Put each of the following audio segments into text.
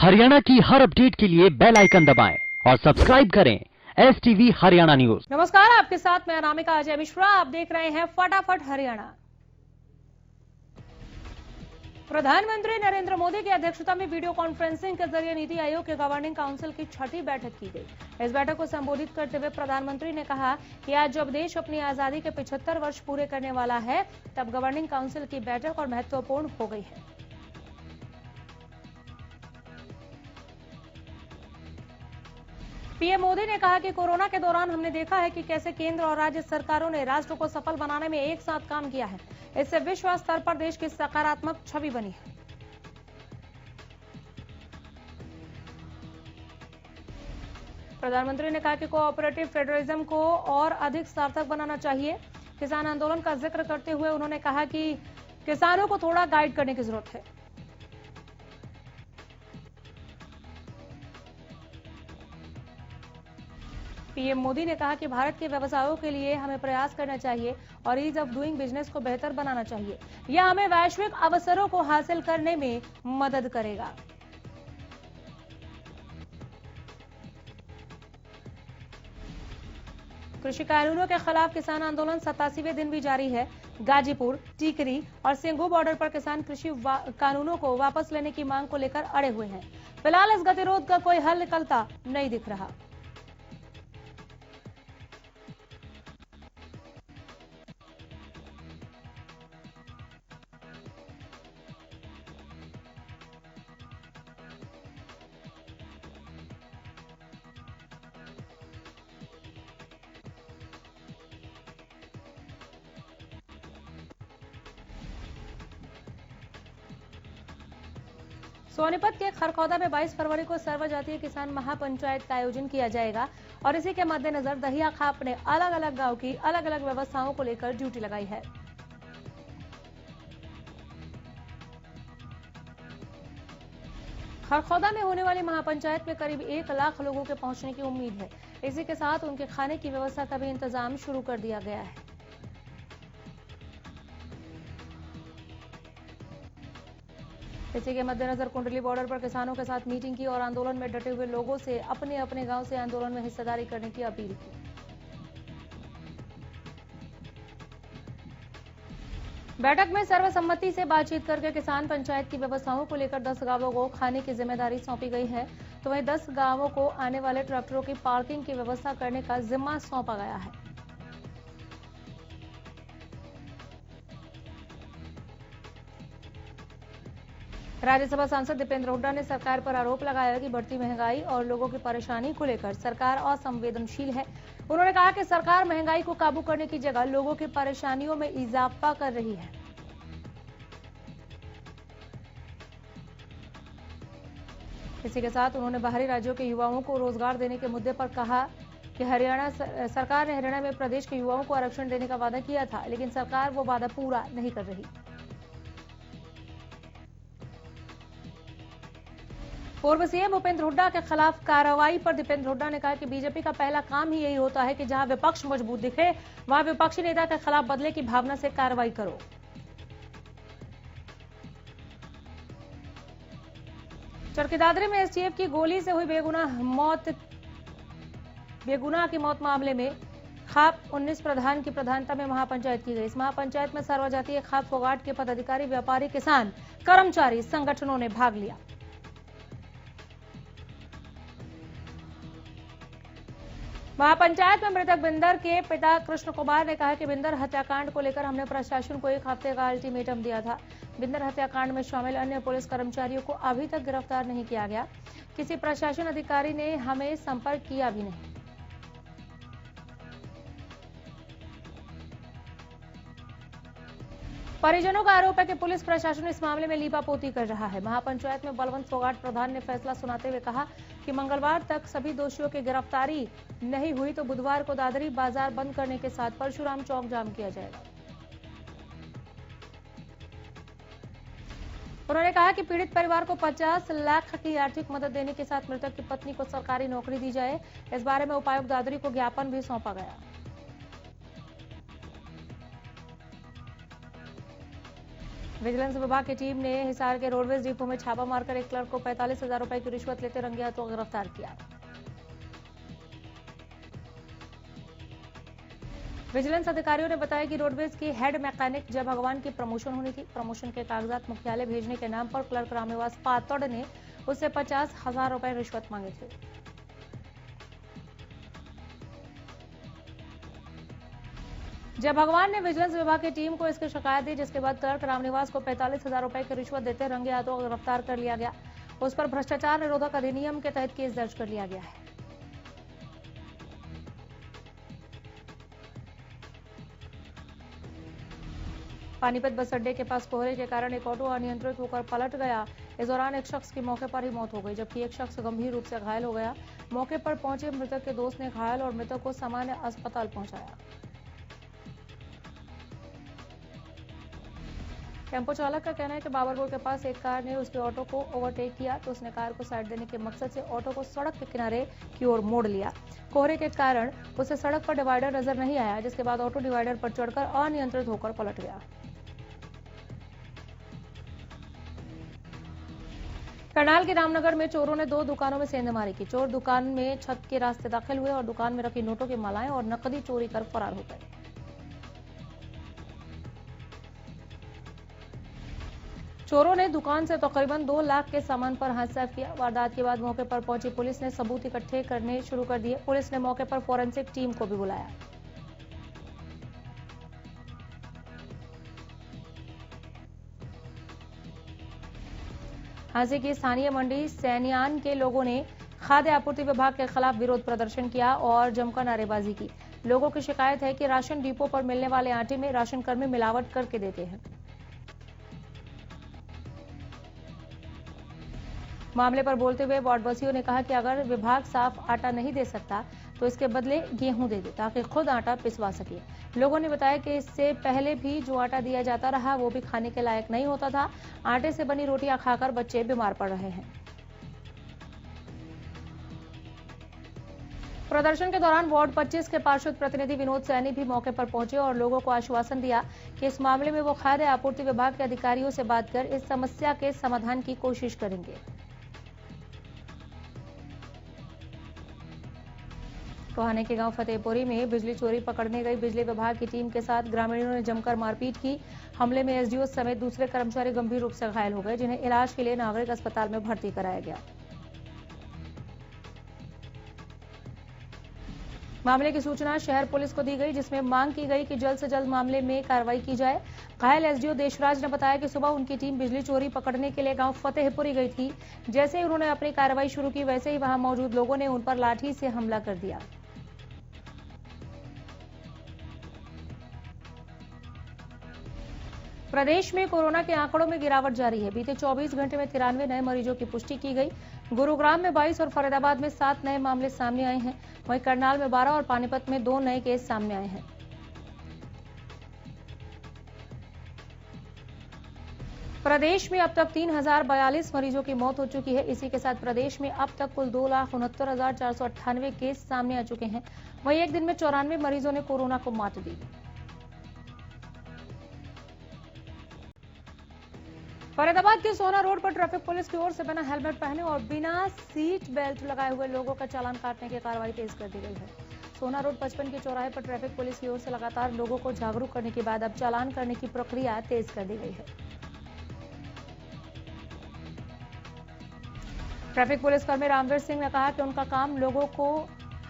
हरियाणा की हर अपडेट के लिए बेल आइकन दबाएं और सब्सक्राइब करें STV हरियाणा न्यूज। नमस्कार, आपके साथ मैं अनामिका अजय मिश्रा। आप देख रहे हैं फटाफट हरियाणा। प्रधानमंत्री नरेंद्र मोदी की अध्यक्षता में वीडियो कॉन्फ्रेंसिंग के जरिए नीति आयोग के गवर्निंग काउंसिल की छठी बैठक की गई। इस बैठक को संबोधित करते हुए प्रधानमंत्री ने कहा कि आज जब देश अपनी आजादी के 75 वर्ष पूरे करने वाला है, तब गवर्निंग काउंसिल की बैठक और महत्वपूर्ण हो गई है। पीएम मोदी ने कहा कि कोरोना के दौरान हमने देखा है कि कैसे केंद्र और राज्य सरकारों ने राष्ट्र को सफल बनाने में एक साथ काम किया है। इससे विश्व स्तर पर देश की सकारात्मक छवि बनी है। प्रधानमंत्री ने कहा कि कोऑपरेटिव फेडरलिज्म को और अधिक सार्थक बनाना चाहिए। किसान आंदोलन का जिक्र करते हुए उन्होंने कहा कि किसानों को थोड़ा गाइड करने की जरूरत है। पीएम मोदी ने कहा कि भारत के व्यवसायों के लिए हमें प्रयास करना चाहिए और ईज ऑफ डूइंग बिजनेस को बेहतर बनाना चाहिए। यह हमें वैश्विक अवसरों को हासिल करने में मदद करेगा। कृषि कानूनों के खिलाफ किसान आंदोलन 87वें दिन भी जारी है। गाजीपुर, टीकरी और सिंघू बॉर्डर पर किसान कृषि कानूनों को वापस लेने की मांग को लेकर अड़े हुए हैं। फिलहाल इस गतिरोध का कोई हल निकलता नहीं दिख रहा। सोनीपत के खरखौदा में 22 फरवरी को सर्वजातीय किसान महापंचायत का आयोजन किया जाएगा और इसी के मद्देनजर दहिया खाप ने अलग अलग गांव की अलग अलग व्यवस्थाओं को लेकर ड्यूटी लगाई है। खरखौदा में होने वाली महापंचायत में करीब 1 लाख लोगों के पहुंचने की उम्मीद है। इसी के साथ उनके खाने की व्यवस्था का भी इंतजाम शुरू कर दिया गया है। इसी के मद्देनजर कुंडली बॉर्डर पर किसानों के साथ मीटिंग की और आंदोलन में डटे हुए लोगों से अपने अपने गांव से आंदोलन में हिस्सेदारी करने की अपील की। बैठक में सर्वसम्मति से बातचीत करके किसान पंचायत की व्यवस्थाओं को लेकर 10 गांवों को खाने की जिम्मेदारी सौंपी गई है, तो वहीं 10 गांवों को आने वाले ट्रैक्टरों की पार्किंग की व्यवस्था करने का जिम्मा सौंपा गया है। राज्यसभा सांसद दीपेंद्र हुड्डा ने सरकार पर आरोप लगाया कि बढ़ती महंगाई और लोगों की परेशानी को लेकर सरकार असंवेदनशील है। उन्होंने कहा कि सरकार महंगाई को काबू करने की जगह लोगों की परेशानियों में इजाफा कर रही है। इसी के साथ उन्होंने बाहरी राज्यों के युवाओं को रोजगार देने के मुद्दे पर कहा कि हरियाणा सरकार ने हरियाणा में प्रदेश के युवाओं को आरक्षण देने का वादा किया था, लेकिन सरकार वो वादा पूरा नहीं कर रही। पूर्व सीएम भूपेंद्र हुड्डा के खिलाफ कार्रवाई पर दीपेंद्र हुड्डा ने कहा कि बीजेपी का पहला काम ही यही होता है कि जहां विपक्ष मजबूत दिखे वहां विपक्षी नेता के खिलाफ बदले की भावना से कार्रवाई करो। चरखी दादरी में एसटीएफ की गोली से हुई बेगुनाह की मौत मामले में खाप 19 प्रधान की प्रधानता में महापंचायत की गई। इस महापंचायत में सर्वजातीय खाप फोगाट के पदाधिकारी, व्यापारी, किसान, कर्मचारी संगठनों ने भाग लिया। महापंचायत में मृतक बिंदर के पिता कृष्ण कुमार ने कहा कि बिंदर हत्याकांड को लेकर हमने प्रशासन को 1 हफ्ते का अल्टीमेटम दिया था। बिंदर हत्याकांड में शामिल अन्य पुलिस कर्मचारियों को अभी तक गिरफ्तार नहीं किया गया। किसी प्रशासन अधिकारी ने हमें संपर्क किया भी नहीं। परिजनों का आरोप है कि पुलिस प्रशासन इस मामले में लीपापोती कर रहा है। महापंचायत में बलवंत फोगाट प्रधान ने फैसला सुनाते हुए कहा कि मंगलवार तक सभी दोषियों की गिरफ्तारी नहीं हुई तो बुधवार को दादरी बाजार बंद करने के साथ परशुराम चौक जाम किया जाएगा। उन्होंने कहा कि पीड़ित परिवार को 50 लाख की आर्थिक मदद देने के साथ मृतक की पत्नी को सरकारी नौकरी दी जाए। इस बारे में उपायुक्त दादरी को ज्ञापन भी सौंपा गया। विजिलेंस विभाग की टीम ने हिसार के रोडवेज डिपो में छापा मारकर एक क्लर्क को 45,000 रुपए की रिश्वत लेते रंगे हाथों गिरफ्तार किया। विजिलेंस अधिकारियों ने बताया कि रोडवेज के हेड मैकेनिक जय भगवान की प्रमोशन होनी थी। प्रमोशन के कागजात मुख्यालय भेजने के नाम पर क्लर्क रामनिवास पातड़ ने उससे 50,000 रुपए रिश्वत मांगे थे। जय भगवान ने विजिलेंस विभाग की टीम को इसकी शिकायत दी, जिसके बाद क्लर्क रामनिवास को 45,000 रुपए की रिश्वत देते रंगे हाथों गिरफ्तार कर लिया गया। उस पर भ्रष्टाचार निरोधक अधिनियम के तहत केस दर्ज कर लिया गया है। पानीपत बस अड्डे के पास कोहरे के कारण एक ऑटो अनियंत्रित होकर पलट गया। इस दौरान एक शख्स की मौके पर ही मौत हो गई, जबकि एक शख्स गंभीर रूप से घायल हो गया। मौके पर पहुंचे मृतक के दोस्त ने घायल और मृतक को सामान्य अस्पताल पहुंचाया। टेम्पो चालक का कहना है कि बाबरपुर के पास एक कार ने उसके ऑटो को ओवरटेक किया तो उसने कार को साइड देने के मकसद से ऑटो को सड़क के किनारे की ओर मोड़ लिया। कोहरे के कारण उसे सड़क पर डिवाइडर नजर नहीं आया, जिसके बाद ऑटो डिवाइडर पर चढ़कर अनियंत्रित होकर पलट गया। करनाल के रामनगर में चोरों ने 2 दुकानों में सेंधमारी की। चोर दुकान में छत के रास्ते दाखिल हुए और दुकान में रखी नोटों की मालाएं और नकदी चोरी कर फरार हो गए। चोरों ने दुकान से तकरीबन 2 लाख के सामान पर हाथ साफ किया। वारदात के बाद मौके पर पहुंची पुलिस ने सबूत इकट्ठे करने शुरू कर दिए। पुलिस ने मौके पर फोरेंसिक टीम को भी बुलाया। हांसी की स्थानीय मंडी सैनियान के लोगों ने खाद्य आपूर्ति विभाग के खिलाफ विरोध प्रदर्शन किया और जमकर नारेबाजी की। लोगों की शिकायत है कि राशन डिपो पर मिलने वाले आटे में राशन कर्मी मिलावट करके देते हैं। मामले पर बोलते हुए वार्डवासियों ने कहा कि अगर विभाग साफ आटा नहीं दे सकता तो इसके बदले गेहूं दे दे ताकि खुद आटा पिसवा सके। लोगों ने बताया कि इससे पहले भी जो आटा दिया जाता रहा वो भी खाने के लायक नहीं होता था। आटे से बनी रोटियां खाकर बच्चे बीमार पड़ रहे हैं। प्रदर्शन के दौरान वार्ड 25 के पार्षद प्रतिनिधि विनोद सैनी भी मौके पर पहुंचे और लोगों को आश्वासन दिया कि इस मामले में वो खाद्य आपूर्ति विभाग के अधिकारियों से बात कर इस समस्या के समाधान की कोशिश करेंगे। टोहाने के गांव फतेहपुरी में बिजली चोरी पकड़ने गई बिजली विभाग की टीम के साथ ग्रामीणों ने जमकर मारपीट की। हमले में एसडीओ समेत दूसरे कर्मचारी गंभीर रूप से घायल हो गए, जिन्हें इलाज के लिए नागरिक अस्पताल में भर्ती कराया गया। मामले की सूचना शहर पुलिस को दी गई, जिसमें मांग की गई कि जल्द से जल्द मामले में कार्रवाई की जाए। घायल एसडीओ देशराज ने बताया कि सुबह उनकी टीम बिजली चोरी पकड़ने के लिए गांव फतेहपुरी गई थी। जैसे ही उन्होंने अपनी कार्रवाई शुरू की, वैसे ही वहां मौजूद लोगों ने उन पर लाठी से हमला कर दिया। प्रदेश में कोरोना के आंकड़ों में गिरावट जारी है। बीते 24 घंटे में 93 नए मरीजों की पुष्टि की गई। गुरुग्राम में 22 और फरीदाबाद में 7 नए मामले सामने आए हैं। वहीं करनाल में 12 और पानीपत में 2 नए केस सामने आए हैं। प्रदेश में अब तक 3042 मरीजों की मौत हो चुकी है। इसी के साथ प्रदेश में अब तक कुल 2,69,498 केस सामने आ चुके हैं। वहीं एक दिन में 94 मरीजों ने कोरोना को मात दी। फरीदाबाद के सोना रोड पर ट्रैफिक पुलिस की ओर से बिना हेलमेट पहने और बिना सीट बेल्ट लगाए हुए लोगों का चालान काटने की कार्रवाई तेज कर दी गई है। सोना रोड 55 के चौराहे पर ट्रैफिक पुलिस की ओर से लगातार लोगों को जागरूक करने के बाद अब चालान करने की प्रक्रिया तेज कर दी गई है। ट्रैफिक पुलिसकर्मी रामवीर सिंह ने कहा कि उनका काम लोगों को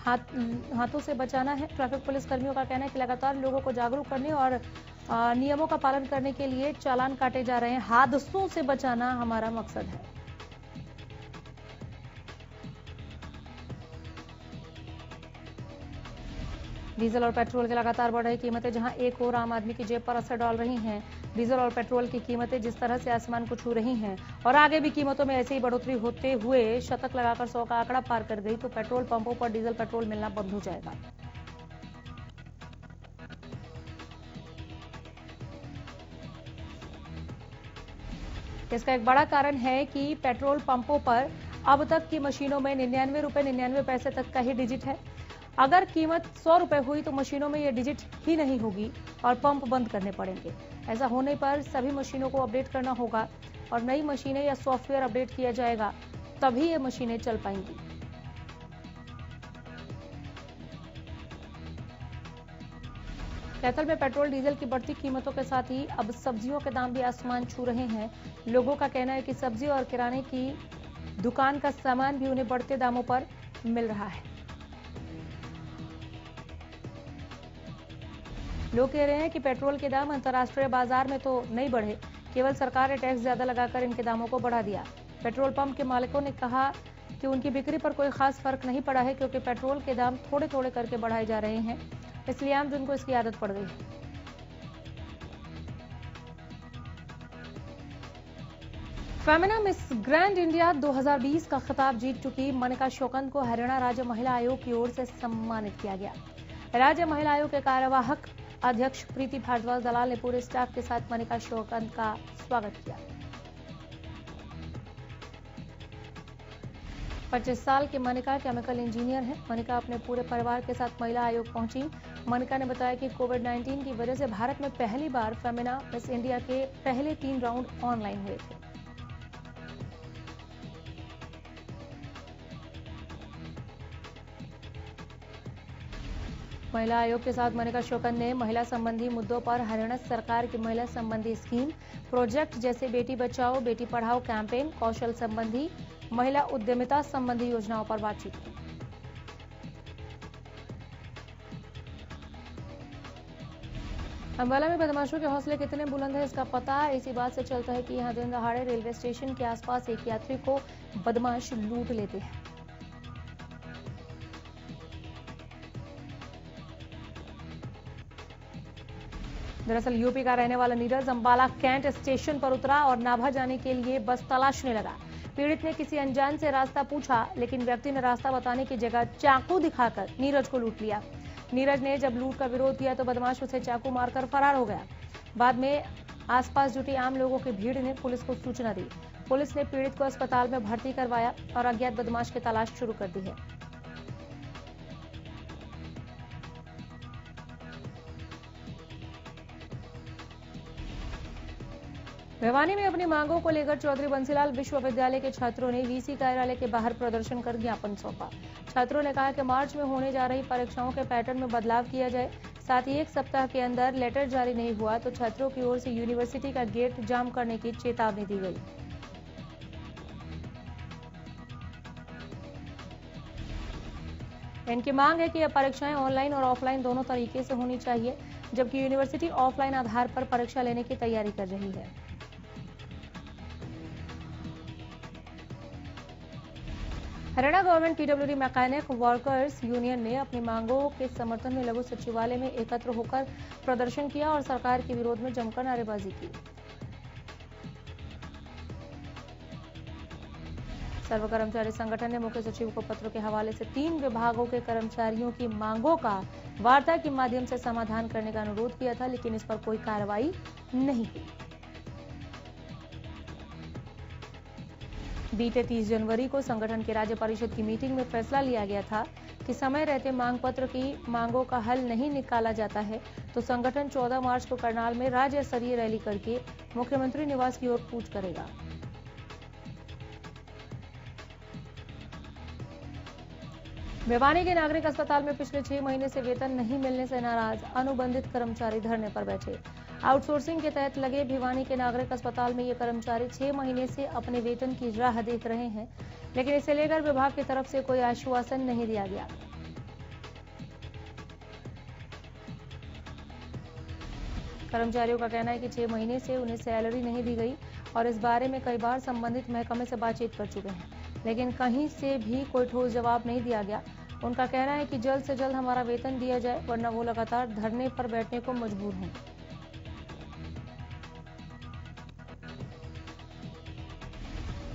हाथों से बचाना है। ट्रैफिक पुलिसकर्मियों का कहना है कि लगातार लोगों को जागरूक करने और नियमों का पालन करने के लिए चालान काटे जा रहे हैं। हादसों से बचाना हमारा मकसद है। डीजल और पेट्रोल की लगातार बढ़ रही कीमतें जहां एक और आम आदमी की जेब पर असर डाल रही हैं। डीजल और पेट्रोल की कीमतें जिस तरह से आसमान को छू रही हैं और आगे भी कीमतों में ऐसे ही बढ़ोतरी होते हुए शतक लगाकर 100 का आंकड़ा पार कर गई तो पेट्रोल पंपों पर डीजल पेट्रोल मिलना बंद हो जाएगा। इसका एक बड़ा कारण है कि पेट्रोल पंपों पर अब तक की मशीनों में 99 रुपए 99 पैसे तक का ही डिजिट है। अगर कीमत 100 रुपए हुई तो मशीनों में यह डिजिट ही नहीं होगी और पंप बंद करने पड़ेंगे। ऐसा होने पर सभी मशीनों को अपडेट करना होगा और नई मशीनें या सॉफ्टवेयर अपडेट किया जाएगा, तभी ये मशीनें चल पाएंगी। कैथल में पेट्रोल डीजल की बढ़ती कीमतों के साथ ही अब सब्जियों के दाम भी आसमान छू रहे हैं। लोगों का कहना है कि सब्जी और किराने की दुकान का सामान भी उन्हें बढ़ते दामों पर मिल रहा है। लोग कह रहे हैं कि पेट्रोल के दाम अंतर्राष्ट्रीय बाजार में तो नहीं बढ़े, केवल सरकार ने टैक्स ज्यादा लगाकर इनके दामों को बढ़ा दिया। पेट्रोल पंप के मालिकों ने कहा कि उनकी बिक्री पर कोई खास फर्क नहीं पड़ा है, क्योंकि पेट्रोल के दाम थोड़े थोड़े करके बढ़ाए जा रहे हैं, इसलिए आम जन को इसकी आदत पड़ गई है। फेमिना मिस ग्रैंड इंडिया 2020 का खिताब जीत चुकी मनिका शौकंद को हरियाणा राज्य महिला आयोग की ओर से सम्मानित किया गया। राज्य महिला आयोग के कार्यवाहक अध्यक्ष प्रीति भारद्वाज दलाल ने पूरे स्टाफ के साथ मनिका शौकंद का स्वागत किया। 25 साल की मनिका केमिकल इंजीनियर है। मनिका अपने पूरे परिवार के साथ महिला आयोग पहुंची। मनिका ने बताया कि कोविड-19 की वजह से भारत में पहली बार फेमिना मिस इंडिया के पहले 3 राउंड ऑनलाइन हुए थे। महिला आयोग के साथ मनिका शौकंद ने महिला संबंधी मुद्दों पर हरियाणा सरकार की महिला संबंधी स्कीम, प्रोजेक्ट जैसे बेटी बचाओ बेटी पढ़ाओ कैंपेन, कौशल संबंधी, महिला उद्यमिता संबंधी योजनाओं पर बातचीत की। अंबाला में बदमाशों के हौसले कितने बुलंद है, इसका पता इसी बात से चलता है कि यहां दिन दहाड़े रेलवे स्टेशन के आसपास एक यात्री को बदमाश लूट लेते हैं। दरअसल यूपी का रहने वाला नीरज अंबाला कैंट स्टेशन पर उतरा और नाभा जाने के लिए बस तलाशने लगा। पीड़ित ने किसी अनजान से रास्ता पूछा, लेकिन व्यक्ति ने रास्ता बताने की जगह चाकू दिखाकर नीरज को लूट लिया। नीरज ने जब लूट का विरोध किया तो बदमाश उसे चाकू मारकर फरार हो गया। बाद में आसपास जुटी आम लोगों की भीड़ ने पुलिस को सूचना दी। पुलिस ने पीड़ित को अस्पताल में भर्ती करवाया और अज्ञात बदमाश की तलाश शुरू कर दी है। भिवानी में अपनी मांगों को लेकर चौधरी बंसीलाल विश्वविद्यालय के छात्रों ने वीसी कार्यालय के बाहर प्रदर्शन कर ज्ञापन सौंपा। छात्रों ने कहा कि मार्च में होने जा रही परीक्षाओं के पैटर्न में बदलाव किया जाए, साथ ही 1 सप्ताह के अंदर लेटर जारी नहीं हुआ तो छात्रों की ओर से यूनिवर्सिटी का गेट जाम करने की चेतावनी दी गई। इनकी मांग है कि यह परीक्षाएं ऑनलाइन और ऑफलाइन दोनों तरीके से होनी चाहिए, जबकि यूनिवर्सिटी ऑफलाइन आधार पर परीक्षा लेने की तैयारी कर रही है। Haryana government PWD mechanic workers union ने अपनी मांगों के समर्थन में लघु सचिवालय में एकत्र होकर प्रदर्शन किया और सरकार के विरोध में जमकर नारेबाजी की। सर्व कर्मचारी संगठन ने मुख्य सचिव को पत्र के हवाले से 3 विभागों के कर्मचारियों की मांगों का वार्ता के माध्यम से समाधान करने का अनुरोध किया था, लेकिन इस पर कोई कार्रवाई नहीं हुई। बीते 30 जनवरी को संगठन की राज्य परिषद की मीटिंग में फैसला लिया गया था कि समय रहते मांग पत्र की मांगों का हल नहीं निकाला जाता है तो संगठन 14 मार्च को करनाल में राज्य स्तरीय रैली करके मुख्यमंत्री निवास की ओर कूच करेगा। भिवानी के नागरिक अस्पताल में पिछले 6 महीने से वेतन नहीं मिलने से नाराज अनुबंधित कर्मचारी धरने पर बैठे। आउटसोर्सिंग के तहत लगे भिवानी के नागरिक अस्पताल में ये कर्मचारी 6 महीने से अपने वेतन की राह देख रहे हैं, लेकिन इसे लेकर विभाग की तरफ से कोई आश्वासन नहीं दिया गया। कर्मचारियों का कहना है कि 6 महीने से उन्हें सैलरी नहीं दी गई और इस बारे में कई बार संबंधित महकमे से बातचीत कर चुके हैं, लेकिन कहीं से भी कोई ठोस जवाब नहीं दिया गया। उनका कहना है कि जल्द से जल्द हमारा वेतन दिया जाए, वरना वो लगातार धरने पर बैठने को मजबूर होंगे।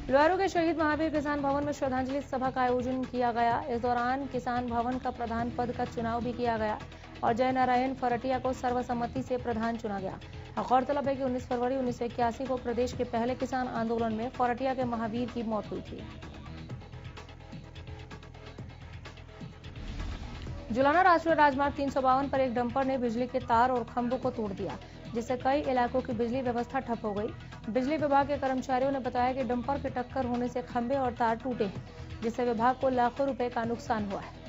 लुआरू के शहीद महावीर किसान भवन में श्रद्धांजलि सभा का आयोजन किया गया। इस दौरान किसान भवन का प्रधान पद का चुनाव भी किया गया और जय नारायण फरटिया को सर्वसम्मति से प्रधान चुना गया। गौरतलब है कि 19 फरवरी 1981 को प्रदेश के पहले किसान आंदोलन में फरटिया के महावीर की मौत हुई थी। जुलाना राष्ट्रीय राजमार्ग 352 पर एक डंपर ने बिजली के तार और खंभों को तोड़ दिया। जिससे कई इलाकों की बिजली व्यवस्था ठप हो गई। बिजली विभाग के कर्मचारियों ने बताया कि डंपर की टक्कर होने से खंभे और तार टूटे हैं, जिससे विभाग को लाखों रुपए का नुकसान हुआ है।